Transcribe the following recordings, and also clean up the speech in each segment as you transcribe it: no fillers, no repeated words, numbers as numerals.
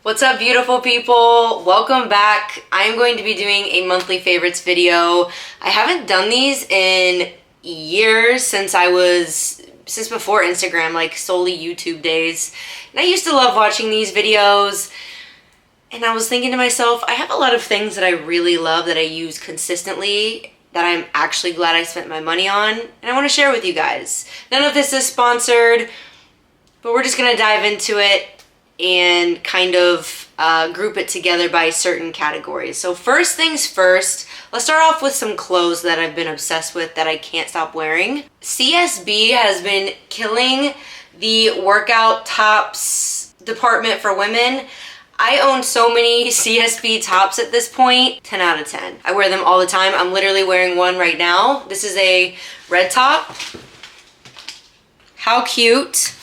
What's up, beautiful people? Welcome back. I'm going to be doing a monthly favorites video. I haven't done these in years since before Instagram, like solely YouTube days. And I used to love watching these videos. And I was thinking to myself, I have a lot of things that I really love that I use consistently that I'm actually glad I spent my money on. And I want to share with you guys. None of this is sponsored, but we're just going to dive into it and kind of group it together by certain categories. So first things first, let's start off with some clothes that I've been obsessed with that I can't stop wearing. CSB has been killing the workout tops department for women. I own so many CSB tops at this point, 10 out of 10. I wear them all the time. I'm literally wearing one right now. This is a red top. How cute.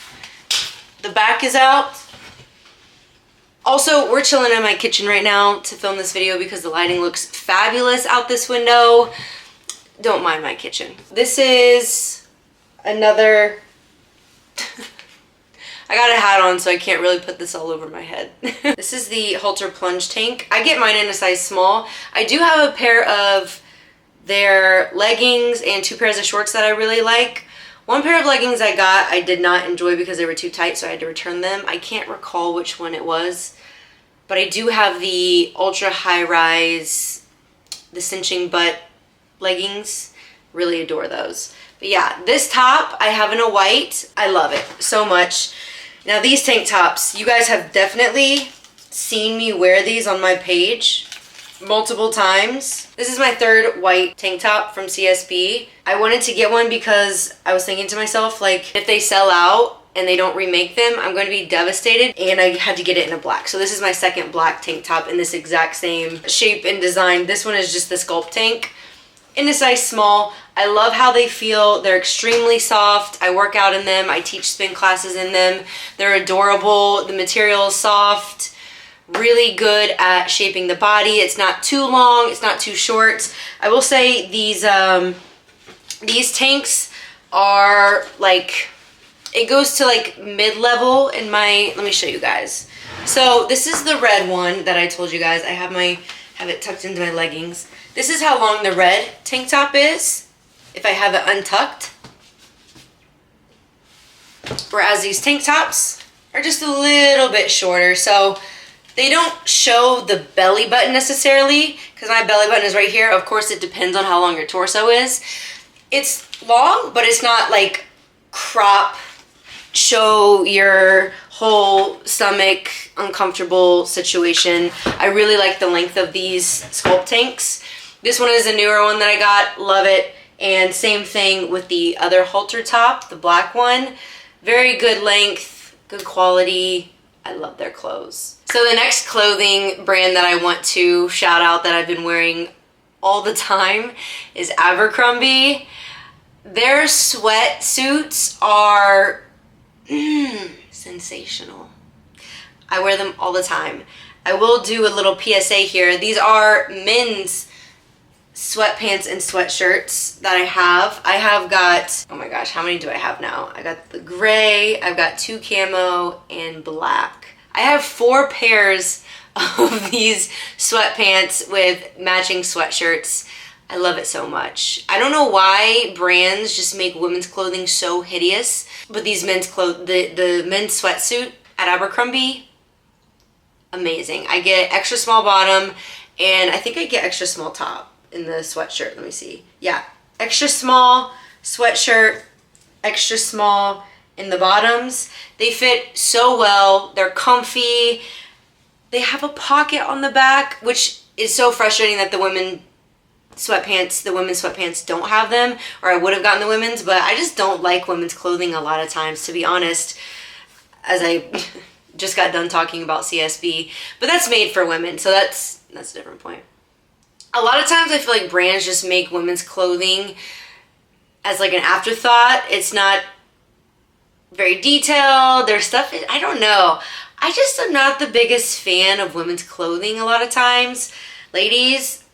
The back is out. Also, we're chilling in my kitchen right now to film this video because the lighting looks fabulous out this window. Don't mind my kitchen. This is another... I got a hat on, so I can't really put this all over my head. This is the halter plunge tank. I get mine in a size small. I do have a pair of their leggings and 2 pairs of shorts that I really like. One pair of leggings I did not enjoy because they were too tight, so I had to return them. I can't recall which one it was, but I do have the ultra high rise, the cinching butt leggings. Really adore those. But yeah, this top I have in a white. I love it so much. Now these tank tops, you guys have definitely seen me wear these on my page multiple times. This is my 3rd white tank top from CSB. I wanted to get one because I was thinking to myself, like, if they sell out and they don't remake them, I'm going to be devastated, and I had to get it in a black. So this is my 2nd black tank top in this exact same shape and design. This one is just the sculpt tank in a size small. I love how they feel. They're extremely soft. I work out in them. I teach spin classes in them. They're adorable. The material is soft. Really good at shaping the body. It's not too long. It's not too short. I will say these tanks are like, it goes to like mid-level in my, let me show you guys. So this is the red one that I told you guys. I have it tucked into my leggings. This is how long the red tank top is if I have it untucked. Whereas these tank tops are just a little bit shorter. So they don't show the belly button necessarily because my belly button is right here. Of course, it depends on how long your torso is. It's long, but it's not like crop, show your whole stomach, uncomfortable situation. I really like the length of these sculpt tanks. This one is a newer one that I got. Love it. And same thing with the other halter top, the black one. Very good length, good quality. I love their clothes. So the next clothing brand that I want to shout out that I've been wearing all the time is Abercrombie. Their sweatsuits are sensational. I wear them all the time. I will do a little PSA here. These are men's sweatpants and sweatshirts that I have. I have got, oh my gosh, how many do I have now? I got the gray, I've got 2 camo, and black. I have 4 pairs of these sweatpants with matching sweatshirts. I love it so much. I don't know why brands just make women's clothing so hideous, but these men's the men's sweatsuit at Abercrombie, amazing. I get extra small bottom, and I think I get extra small top in the sweatshirt. Let me see. Yeah, extra small sweatshirt, extra small in the bottoms. They fit so well. They're comfy. They have a pocket on the back, which is so frustrating that the women's sweatpants don't have them, or I would have gotten the women's, but I just don't like women's clothing a lot of times, to be honest, as I just got done talking about CSB, but that's made for women, so that's a different point. A lot of times I feel like brands just make women's clothing as like an afterthought. It's not very detailed. Their stuff, I don't know. I just am not the biggest fan of women's clothing a lot of times. Ladies,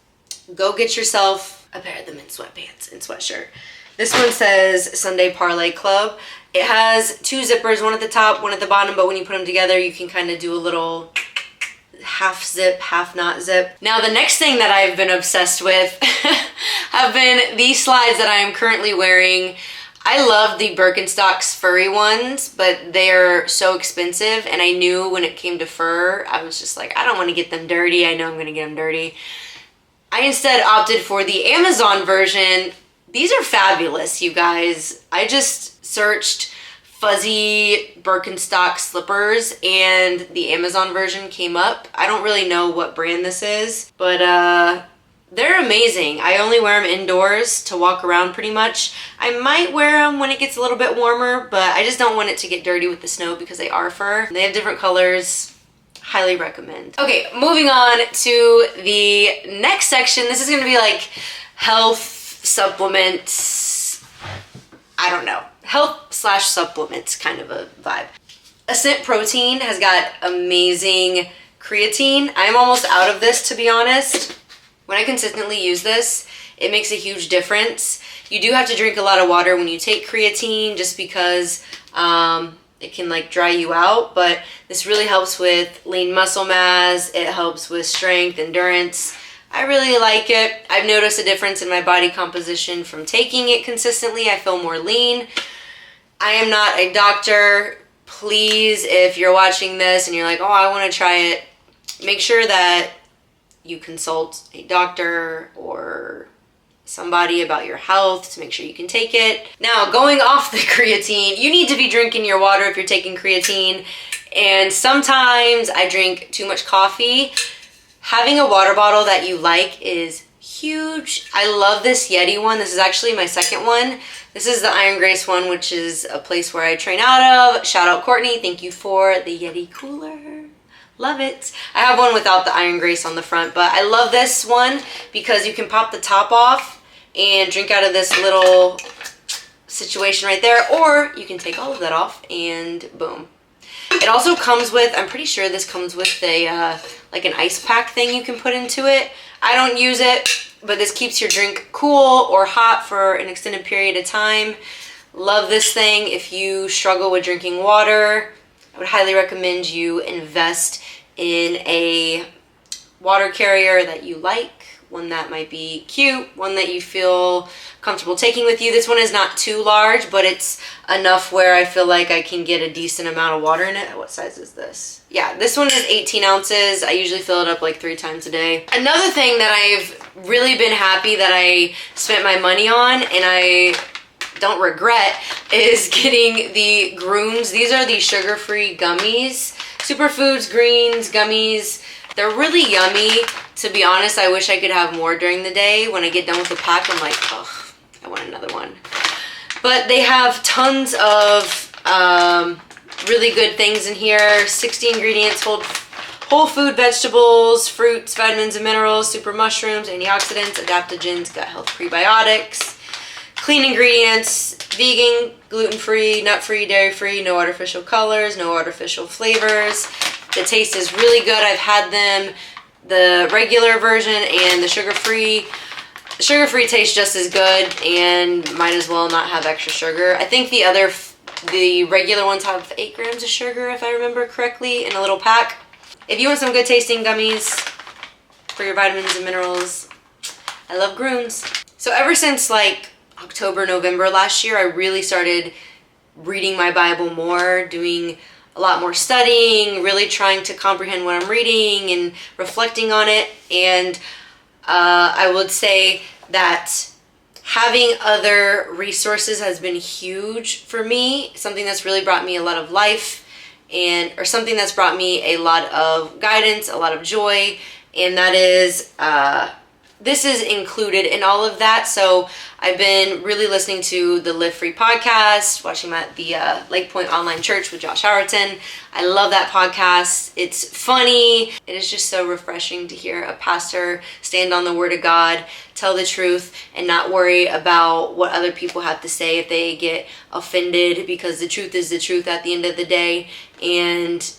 go get yourself a pair of the men's sweatpants and sweatshirt. This one says Sunday Parlay Club. It has 2 zippers, one at the top, one at the bottom, but when you put them together, you can kind of do a little half zip, half not zip. Now the next thing that I've been obsessed with have been these slides that I am currently wearing. I love the Birkenstocks furry ones, but they're so expensive, and I knew when it came to fur, I was just like, I don't want to get them dirty. I know I'm going to get them dirty. I instead opted for the Amazon version. These are fabulous, you guys. I just searched fuzzy Birkenstock slippers and the Amazon version came up. I don't really know what brand this is, but they're amazing. I only wear them indoors to walk around pretty much. I might wear them when it gets a little bit warmer, but I just don't want it to get dirty with the snow because they are fur. They have different colors. Highly recommend. Okay, moving on to the next section. This is gonna be like health supplements. I don't know. Health/supplements kind of a vibe. Ascent protein has got amazing creatine. I'm almost out of this, to be honest. When I consistently use this, it makes a huge difference. You do have to drink a lot of water when you take creatine just because it can like dry you out, but this really helps with lean muscle mass. It helps with strength, endurance. I really like it. I've noticed a difference in my body composition from taking it consistently. I feel more lean. I am not a doctor. Please, if you're watching this and you're like, oh, I want to try it, make sure that you consult a doctor or somebody about your health to make sure you can take it. Now, going off the creatine, you need to be drinking your water if you're taking creatine. And sometimes I drink too much coffee. Having a water bottle that you like is huge. I love this Yeti one. This is actually my second one. This is the Iron Grace one, which is a place where I train out of. Shout out Courtney. Thank you for the Yeti cooler. Love it. I have one without the Iron Grace on the front, but I love this one because you can pop the top off and drink out of this little situation right there, or you can take all of that off and boom. It also comes with, I'm pretty sure this comes with a like an ice pack thing you can put into it. I don't use it, but this keeps your drink cool or hot for an extended period of time. Love this thing. If you struggle with drinking water, I would highly recommend you invest in a water carrier that you like, one that might be cute, one that you feel comfortable taking with you. This one is not too large, but it's enough where I feel like I can get a decent amount of water in it. What size is this? Yeah, this one is 18 ounces. I usually fill it up like 3 times a day. Another thing that I've really been happy that I spent my money on, and I don't regret, is getting the Grüns. These are the sugar-free gummies. Superfoods, greens, gummies. They're really yummy. To be honest, I wish I could have more during the day. When I get done with the pack, I'm like, oh, I want another one. But they have tons of really good things in here. 60 ingredients, whole food vegetables, fruits, vitamins and minerals, super mushrooms, antioxidants, adaptogens, gut health prebiotics. Clean ingredients, vegan, gluten-free, nut-free, dairy-free, no artificial colors, no artificial flavors. The taste is really good. I've had them, the regular version and the sugar-free. The sugar-free tastes just as good and might as well not have extra sugar. I think the regular ones have 8 grams of sugar, if I remember correctly, in a little pack. If you want some good tasting gummies for your vitamins and minerals, I love Grüns. So ever since like October, November last year, I really started reading my Bible more, doing a lot more studying, really trying to comprehend what I'm reading and reflecting on it. And I would say that having other resources has been huge for me, something that's really brought me a lot of life, or something that's brought me a lot of guidance, a lot of joy, and that is this is included in all of that. So I've been really listening to the Live Free podcast, watching them at the Lake Point Online Church with Josh Howerton. I love that podcast. It's funny. It is just so refreshing to hear a pastor stand on the word of God, tell the truth, and not worry about what other people have to say if they get offended, because the truth is the truth at the end of the day. And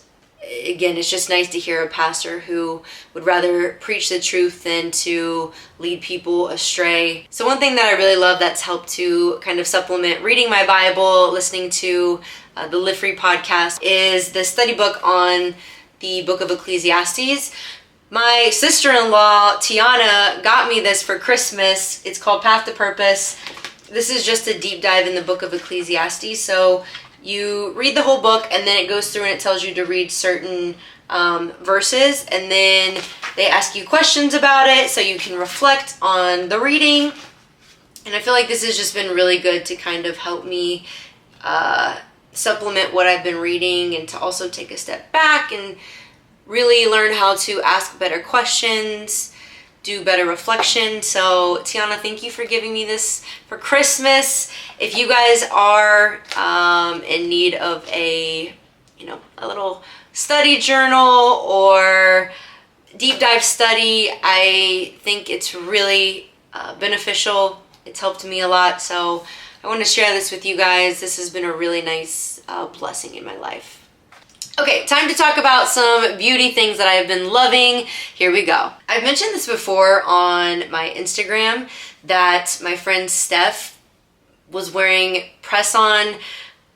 again, it's just nice to hear a pastor who would rather preach the truth than to lead people astray. So one thing that I really love that's helped to kind of supplement reading my Bible, listening to the Live Free podcast, is the study book on the book of Ecclesiastes. My sister-in-law, Tiana, got me this for Christmas. It's called Path to Purpose. This is just a deep dive in the book of Ecclesiastes. So you read the whole book, and then it goes through and it tells you to read certain verses, and then they ask you questions about it so you can reflect on the reading. And I feel like this has just been really good to kind of help me supplement what I've been reading, and to also take a step back and really learn how to ask better questions, do better reflection. So Tiana, thank you for giving me this for Christmas. If you guys are in need of a little study journal or deep dive study, I think it's really beneficial. It's helped me a lot, so I want to share this with you guys. This has been a really nice blessing in my life. Okay, time to talk about some beauty things that I have been loving. Here we go. I've mentioned this before on my Instagram that my friend Steph was wearing press-on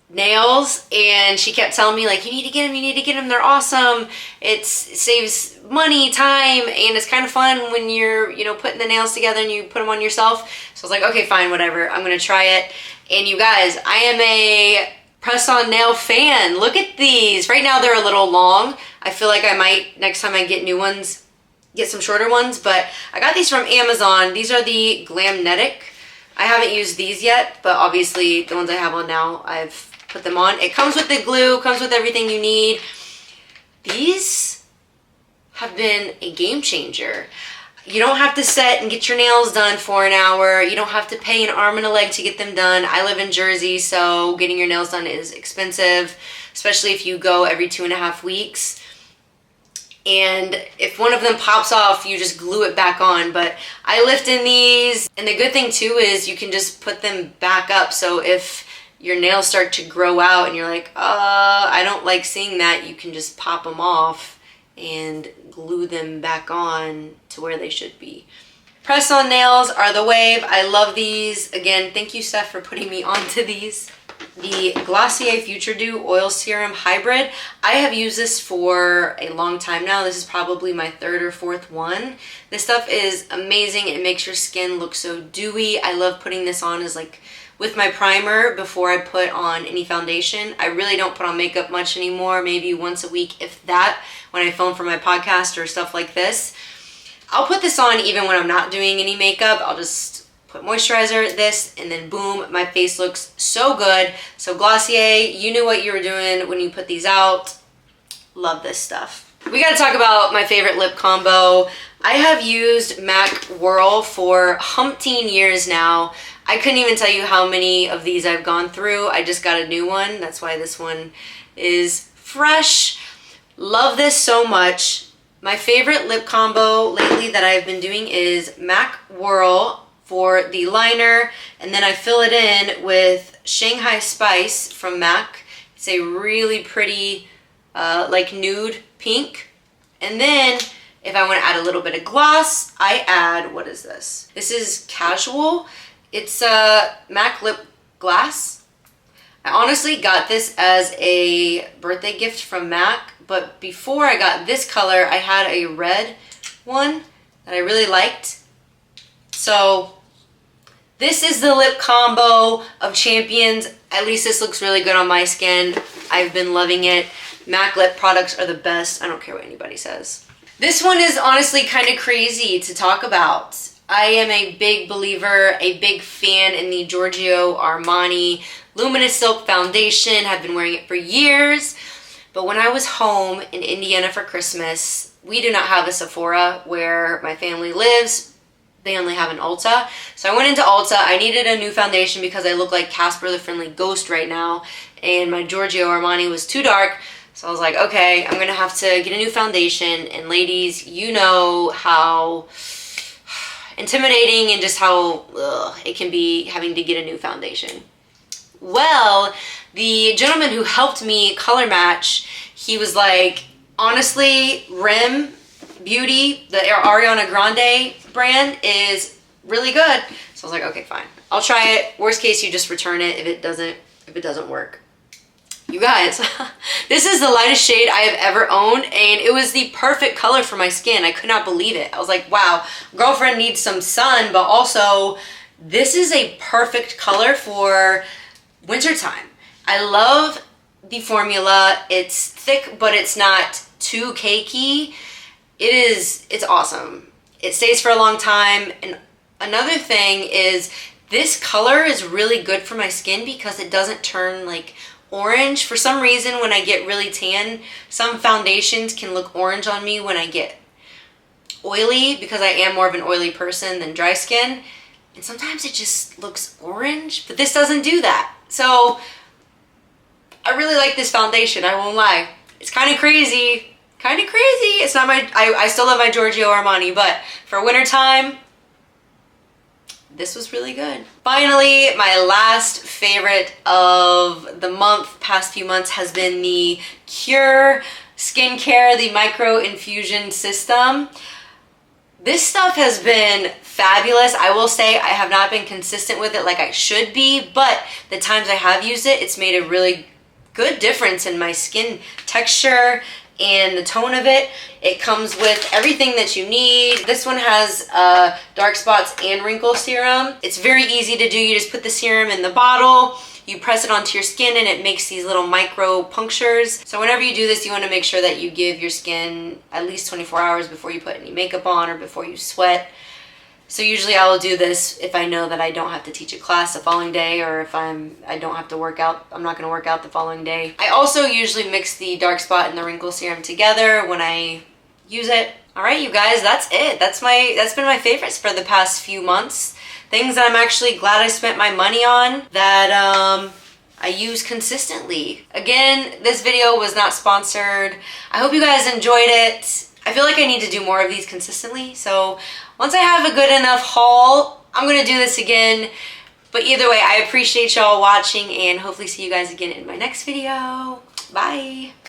nails, and she kept telling me, like, you need to get them, they're awesome. It saves money, time, and it's kind of fun when you're, putting the nails together and you put them on yourself. So I was like, okay, fine, whatever, I'm gonna try it. And you guys, I am a press-on nail fan. Look at these. Right now they're a little long. I feel like I might, next time I get new ones, get some shorter ones, but I got these from Amazon. These are the Glamnetic. I haven't used these yet, but obviously the ones I have on now, I've put them on. It comes with the glue, comes with everything you need. These have been a game changer. You don't have to sit and get your nails done for an hour. You don't have to pay an arm and a leg to get them done. I live in Jersey, so getting your nails done is expensive, especially if you go every 2.5 weeks. And if one of them pops off, you just glue it back on. But I lift in these, and the good thing too is you can just put them back up. So if your nails start to grow out and you're like, I don't like seeing that, you can just pop them off and glue them back on to where they should be. Press-on nails are the wave. I love these. Again, thank you, Steph, for putting me onto these. The Glossier Future Dew Oil Serum Hybrid. I have used this for a long time now. This is probably my 3rd or 4th one. This stuff is amazing. It makes your skin look so dewy. I love putting this on as like with my primer before I put on any foundation. I really don't put on makeup much anymore, maybe once a week, if that, when I film for my podcast or stuff like this. I'll put this on even when I'm not doing any makeup. I'll just put moisturizer, this, and then boom, my face looks so good. So Glossier, you knew what you were doing when you put these out. Love this stuff. We gotta talk about my favorite lip combo. I have used MAC Whirl for umpteen years now. I couldn't even tell you how many of these I've gone through. I just got a new one. That's why this one is fresh. Love this so much. My favorite lip combo lately that I've been doing is MAC Whirl for the liner, and then I fill it in with Shanghai Spice from MAC. It's a really pretty like nude pink. And then if I want to add a little bit of gloss, I add, what is this? This is Casual. It's a MAC lip glass. I honestly got this as a birthday gift from MAC, but before I got this color, I had a red one that I really liked. So this is the lip combo of champions. At least this looks really good on my skin. I've been loving it. MAC lip products are the best. I don't care what anybody says. This one is honestly kind of crazy to talk about. I am a big believer, a big fan in the Giorgio Armani Luminous Silk Foundation. I've been wearing it for years. But when I was home in Indiana for Christmas, we do not have a Sephora where my family lives. They only have an Ulta. So I went into Ulta. I needed a new foundation because I look like Casper the Friendly Ghost right now. And my Giorgio Armani was too dark. So I was like, okay, I'm gonna have to get a new foundation. And ladies, you know how intimidating and just how it can be having to get a new foundation. Well, the gentleman who helped me color match, he was like, honestly, Rim Beauty, the Ariana Grande brand, is really good. So I was like, okay, fine. I'll try it. Worst case, you just return it if it doesn't work. You guys, this is the lightest shade I have ever owned, and it was the perfect color for my skin. I could not believe it. I was like, wow, girlfriend needs some sun, but also this is a perfect color for wintertime. I love the formula. It's thick, but it's not too cakey. It's awesome. It stays for a long time. And another thing is this color is really good for my skin because it doesn't turn like orange. For some reason, when I get really tan, some foundations can look orange on me when I get oily, because I am more of an oily person than dry skin. And sometimes it just looks orange, but this doesn't do that. So I really like this foundation, I won't lie. It's kind of crazy. It's not my, I still love my Giorgio Armani, but for wintertime, this was really good. Finally, my last favorite of the past few months has been the Qure skincare, the micro infusion system. This stuff has been fabulous. I will say I have not been consistent with it like I should be, but the times I have used it, it's made a really good difference in my skin texture and the tone of it. It comes with everything that you need. This one has dark spots and wrinkle serum. It's very easy to do. You just put the serum in the bottle, you press it onto your skin, and it makes these little micro punctures. So whenever you do this, you want to make sure that you give your skin at least 24 hours before you put any makeup on or before you sweat. So usually I will do this if I know that I don't have to teach a class the following day, or if I don't have to work out, I'm not gonna work out the following day. I also usually mix the dark spot and the wrinkle serum together when I use it. All right, you guys, that's it. That's been my favorites for the past few months. Things that I'm actually glad I spent my money on, that I use consistently. Again, this video was not sponsored. I hope you guys enjoyed it. I feel like I need to do more of these consistently, so once I have a good enough haul, I'm gonna do this again. But either way, I appreciate y'all watching, and hopefully see you guys again in my next video. Bye.